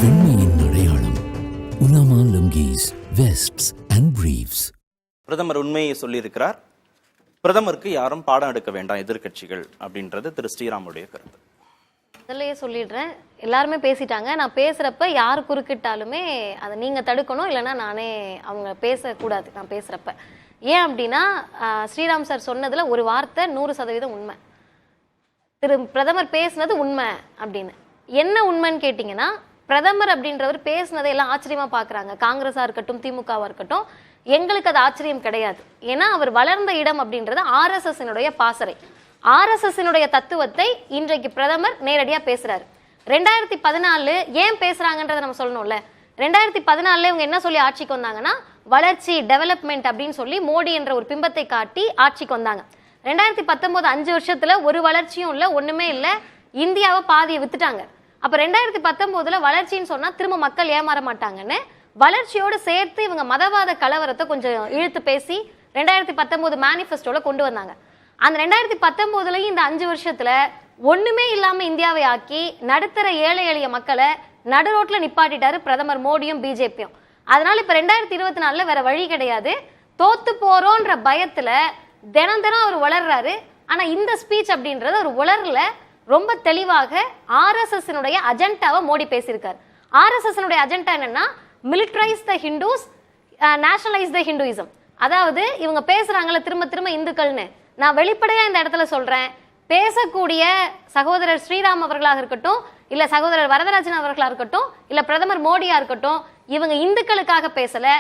வெண்மையின் அடையாளம் Ulama lungis, வெஸ்ட்ஸ் and briefs. பிரதமர் உண்மையை சொல்லியிருக்கிறார். பிரதமருக்கு யாரும் பாடம் எடுக்க வேண்டாம் எதிர்கட்சிகள் அப்படின்றது திரு ஸ்ரீராமுடைய கருத்து. முதல்லயே சொல்லிடுறேன், எல்லாருமே பேசிட்டாங்க. நான் பேசுறப்ப யார் குறுக்கிட்டாலுமே அதை நீங்க தடுக்கணும், இல்லைன்னா நானே அவங்க பேசக்கூடாது நான் பேசுறப்ப. ஏன் அப்படின்னா ஸ்ரீராம் சார் சொன்னதுல ஒரு வார்த்தை 100% உண்மை. பிரதமர் பேசுனது உண்மை அப்படின்னு. என்ன உண்மைன்னு கேட்டீங்கன்னா, பிரதமர் அப்படின்றவர் பேசுனதை எல்லாம் ஆச்சரியமா பாக்குறாங்க. காங்கிரஸா இருக்கட்டும், திமுகவா இருக்கட்டும், எங்களுக்கு அது ஆச்சரியம் கிடையாது. ஏன்னா அவர் வளர்ந்த இடம் அப்படின்றது RSS பாசறை. RSS தத்துவத்தை இன்றைக்கு பிரதமர் நேரடியா பேசுறாரு. 2014 ஏன் பேசுறாங்கன்றதை நம்ம சொல்லணும்ல. 2014 இவங்க என்ன சொல்லி ஆட்சிக்கு வந்தாங்கன்னா, வளர்ச்சி, டெவலப்மெண்ட் அப்படின்னு சொல்லி மோடி என்ற ஒரு பிம்பத்தை காட்டி ஆட்சிக்கு வந்தாங்க. 2019 5 வருஷத்துல ஒரு வளர்ச்சியும் இல்ல, ஒண்ணுமே இல்ல. இந்தியாவை பாதியை வித்துட்டாங்க. அப்ப 2019 வளர்ச்சின்னு சொன்னா திரும்ப மக்கள் ஏமாற மாட்டாங்கன்னு வளர்ச்சியோடு சேர்த்து இவங்க மதவாத கலவரத்தை கொஞ்சம் இழுத்து பேசி 2019 மேனிஃபெஸ்டோல கொண்டு வந்தாங்க. அந்த 2019 இந்த 5 வருஷத்துல ஒண்ணுமே இல்லாம இந்தியாவை ஆக்கி நடுத்தர ஏழை எளிய மக்களை நடு ரோட்ல நிப்பாட்டிட்டாரு பிரதமர் மோடியும் பிஜேபியும். அதனால இப்ப 2024 வேற வழி கிடையாது. தோத்து போறோன்ற பயத்துல தினம் தினம் அவர் வளர்றாரு. ஆனா இந்த ஸ்பீச் அப்படின்றது ஒரு வளரல. ரொம்ப தெளிவாக RSS அஜெண்டாவை மோடி பேசியிருக்காரு. RSS அஜெண்டா என்னன்னா, மிலிட்டரைஸ் த ஹிந்துஸ், நேஷனலைஸ் த ஹிந்துயிசம். அதாவது இவங்க பேசுறாங்கல்ல திரும்ப திரும்ப இந்துக்கள்னு, நான் வெளிப்படையா இந்த இடத்துல சொல்றேன், பேசக்கூடிய சகோதரர் ஸ்ரீராம் அவர்களாக இருக்கட்டும், இல்ல சகோதரர் வரதராஜன் அவர்களா இருக்கட்டும், இல்ல பிரதமர் மோடியா இருக்கட்டும், இவங்க இந்துக்களுக்காக பேசல,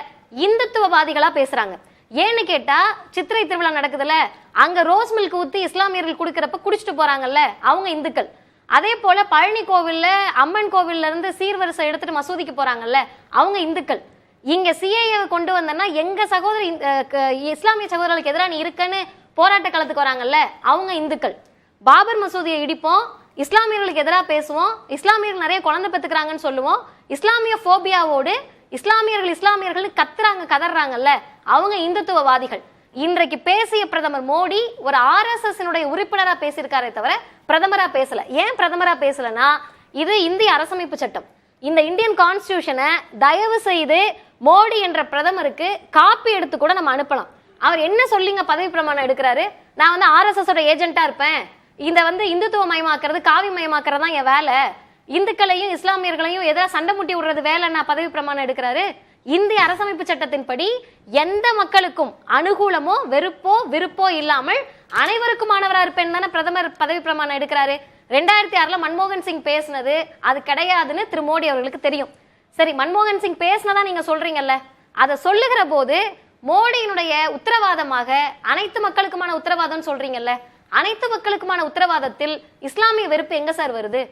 இந்துத்துவவாதிகளா பேசுறாங்க. ஏன்னு கேட்டா, சித்திரை திருவிழா நடக்குதுல்ல, அங்க ரோஸ் மில்க் ஊத்தி இஸ்லாமியர்கள் குடிக்கிறப்ப குடிச்சிட்டு போறாங்கல்ல, அவங்க இந்துக்கள். அதே போல பழனி கோவில்ல, அம்மன் கோவில்ல இருந்து சீர்வரிசை எடுத்துட்டு மசூதிக்கு போறாங்கல்ல, அவங்க இந்துக்கள். இங்க CAA கொண்டு வந்தனா எங்க சகோதரி இஸ்லாமிய சகோதரர்களுக்கு எதிராக நீ இருக்கன்னு போராட்ட களத்துக்கு வராங்கல்ல, அவங்க இந்துக்கள். பாபர் மசூதியை இடிப்போம், இஸ்லாமியர்களுக்கு எதிராக பேசுவோம், இஸ்லாமியர்கள் நிறைய குழந்தை பெற்றுக்கிறாங்கன்னு சொல்லுவோம். இஸ்லாமிய போபியாவோடு இஸ்லாமியர்கள் கத்துறாங்க, கதறாங்கல்ல, அவங்க இந்துத்துவவாதிகள். இன்றைக்கு பேசிய பிரதமர் மோடி ஒரு RSS உறுப்பினரா பேசியிருக்காரே தவிர பிரதமரா பேசல. ஏன் பிரதமரா பேசலனா, இது இந்திய அரசமைப்பு சட்டம். இந்த இந்தியன் கான்ஸ்டிடியூஷனை தயவு செய்து மோடி என்ற பிரதமருக்கு காப்பி எடுத்து கூட நம்ம அனுப்பலாம். அவர் என்ன சொல்லிங்க பதவி பிரமாணம் எடுக்கிறாரு, நான் RSS ஏஜென்ட்டா இருப்பேன், இந்த இந்துத்துவ மயமாக்குறது, காவி மயமாக்குறது தான் என் வேலை, இந்துக்களையும் இஸ்லாமியர்களையும் எதிராக சண்டை முட்டி விடுறது வேலை, நான் பதவி பிரமாணம் எடுக்கிறாரு. இந்திய அரசமைப்பு சட்டத்தின்படி எந்த மக்களுக்கும் அனுகூலமோ வெறுப்போ விருப்போ இல்லாமல் அனைவருக்குமானவரா இருப்பேன் தானே பிரதமர் பதவி பிரமாணம் எடுக்கிறாரு. 2006 மன்மோகன் சிங் பேசினது அது கிடையாதுன்னு திரு மோடி அவர்களுக்கு தெரியும். சரி, மன்மோகன் சிங் பேசினதா நீங்க சொல்றீங்கல்ல, அதை சொல்லுகிற போது மோடியினுடைய உத்தரவாதமாக அனைத்து மக்களுக்குமான உத்தரவாதம் சொல்றீங்கல்ல, அனைத்து மக்களுக்குமான உத்தரவாதத்தில் இஸ்லாமிய வெறுப்பு எங்க சார் வருது?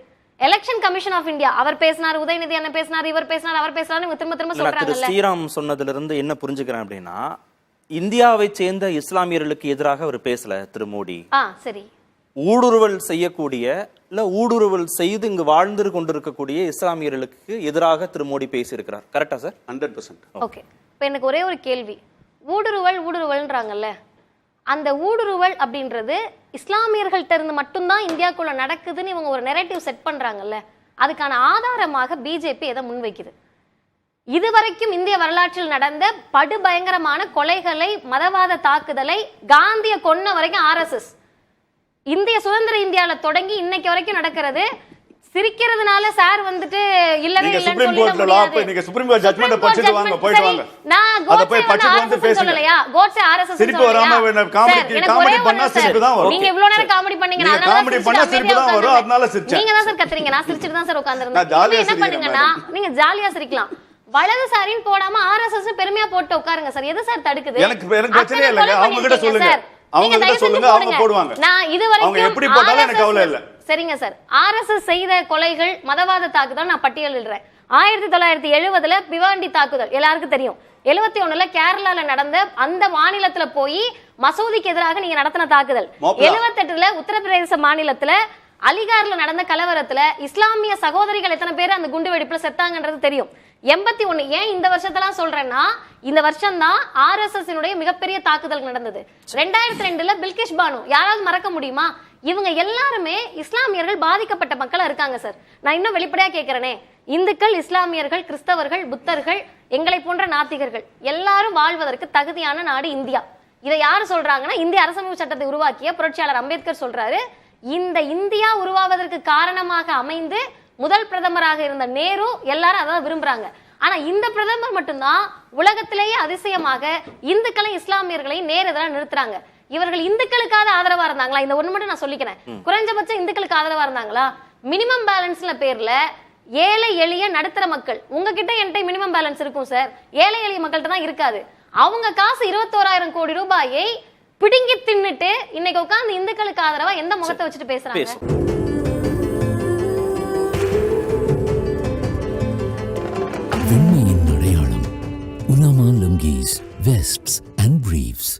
எலெக்ஷன் கமிஷன் ஆஃப் இந்தியா அவர் பேசினார், உதயநிதி என்ன பேசினார், இவர் பேசினார், அவர் பேசினார், திரும்ப திரும்ப சொல்றாங்க. ஸ்ரீராம் சொன்னதுல இருந்து என்ன புரிஞ்சுக்கிறேன் அப்படின்னா, இந்தியாவை சேர்ந்த இஸ்லாமியர்களுக்கு எதிராக அவர் பேசல திரு மோடி. சரி, ஊடுருவல் செய்யக்கூடிய இல்ல ஊடுருவல் செய்து இங்கு வாழ்ந்து கொண்டிருக்கக்கூடிய இஸ்லாமியர்களுக்கு எதிராக திரு மோடி பேசியிருக்கிறார். கரெக்டா சார்? 100%. ஓகே. இப்ப எனக்கு ஒரே ஒரு கேள்வி, ஊடுருவல்ன்றாங்கல்ல, அந்த ஊடுருவல் அப்படின்றது இஸ்லாமியர்கள்ட்ட இருந்து மட்டும்தான் இந்தியாக்குள்ள நடக்குதுன்னு இவங்க ஒரு நெரேட்டிவ் செட் பண்றாங்கல்ல, அதுக்கான ஆதாரமாக பிஜேபி எதை முன்வைக்குது? இதுவரைக்கும் இந்திய வரலாற்றில் நடந்த படுபயங்கரமான கொலைகளை, மதவாத தாக்குதலை, காந்திய கொன்ன வரைக்கும் RSS, இந்திய சுதந்திர இந்தியால தொடங்கி இன்னைக்கு வரைக்கும் நடக்கிறது. சிரிக்கிறதுனால சார் இல்லவே இல்லன்னு சொல்ல முடியாது. நீங்க சுப்ரீம் கோர்ட் ஜட்ஜ்மென்ட் படிச்சிட்டு வாங்க, போய்ட்டு வாங்க. நான் கோட்சே RSS சொல்லலையா, கோட்சே RSS சிரிப்பு வராம காமெடி பண்ணா சிரிப்பு தான் வரும். நீங்க இவ்வளவு நேரம் காமெடி பண்ணீங்க, அதனால காமெடி பண்ணா சிரிப்பு தான் வரும், அதனால சிரிச்சேன். நீங்க தான் சார் கத்துறீங்க, நான் சிரிச்சிட்டு தான் சார் உட்கார்ந்திருந்தேன். என்ன பண்ணுங்கன்னா, நீங்க ஜாலியா சிரிக்கலாம், வலதுசாரின்னு போடாம RSS பெருமையா போட்டு உட்காருங்க சார். எது சார் தடுக்குது? எனக்கு பிரச்சனை இல்ல, அவங்க கிட்ட சொல்லுங்க, அவங்க கிட்ட சொல்லுங்க, அவங்க போடுவாங்க. நான் இதுவரைக்கும் அவங்க எப்படி போட்டாலும் எனக்கு கவலை இல்ல. சரிங்க சார், RSS செய்த கொலைகள், மதவாத தாக்குதல் நான் பட்டியலிடுறேன். 1970 பிவாண்டி தாக்குதல் எல்லாருக்கும் தெரியும். 71 கேரளால நடந்த அந்த மாநிலத்துல போய் மசூதிக்கு எதிராக நீங்க நடத்தின தாக்குதல். 78 உத்தரப்பிரதேச மாநிலத்துல அலிகார்ல நடந்த கலவரத்துல இஸ்லாமிய சகோதரிகள் எத்தனை பேர் அந்த குண்டு வெடிப்புல செத்தாங்கன்றது தெரியும். 81 ஏன் இந்த வருஷத்தெல்லாம் சொல்றேன்னா, இந்த வருஷம் தான் RSS மிகப்பெரிய தாக்குதல் நடந்தது. 2002 பில்கிஷ் பானு, யாராவது மறக்க முடியுமா? இவங்க எல்லாருமே இஸ்லாமியர்கள் பாதிக்கப்பட்ட மக்களா இருக்காங்க சார். நான் இன்னும் வெளிப்படையா கேட்கிறேனே, இந்துக்கள், இஸ்லாமியர்கள், கிறிஸ்தவர்கள், புத்தர்கள், எங்களை போன்ற நாத்திகர்கள் எல்லாரும் வாழ்வதற்கு தகுதியான நாடு இந்தியா. இதை யாரு சொல்றாங்கன்னா, இந்திய அரசமைப்பு சட்டத்தை உருவாக்கிய புரட்சியாளர் அம்பேத்கர் சொல்றாரு. இந்த இந்தியா உருவாவதற்கு காரணமாக அமைந்து முதல் பிரதமராக இருந்த நேரு எல்லாரும் அதான் விரும்புறாங்க. ஆனா இந்த பிரதமர் மட்டும்தான் உலகத்திலேயே அதிசயமாக இந்துக்களையும் இஸ்லாமியர்களையும் நேர் எதிராக நிறுத்துறாங்க. இவர்கள் இந்துக்களுக்காக ஆதரவா இருந்தாங்களா? இந்த ஒண்ணு மட்டும் நான் சொல்லிக்கிறேன். குறைஞ்சபட்சம் இந்துக்களுக்கு ஆதரவா இருந்தாங்களா? மினிமம் பேலன்ஸ்ல பேர்ல ஏழை எளிய நடுத்தர மக்கள், உங்ககிட்ட என்கிட்ட மினிமம் பேலன்ஸ் இருக்கும் சார், ஏழை எளிய மக்கள்கிட்ட தான் இருக்காது. அவங்க காசு 21,000 கோடி ரூபாயை பிடுங்கி தின்னுட்டு இன்னைக்கு உட்கார்ந்து இந்துக்களுக்கு ஆதரவா எந்த முகத்தை வச்சுட்டு பேசுறாங்க? வெண்மையின் அடையாளம் உலாமா லுங்கீஸ், வெஸ்ட்ஸ் அண்ட் பிரீவ்ஸ்.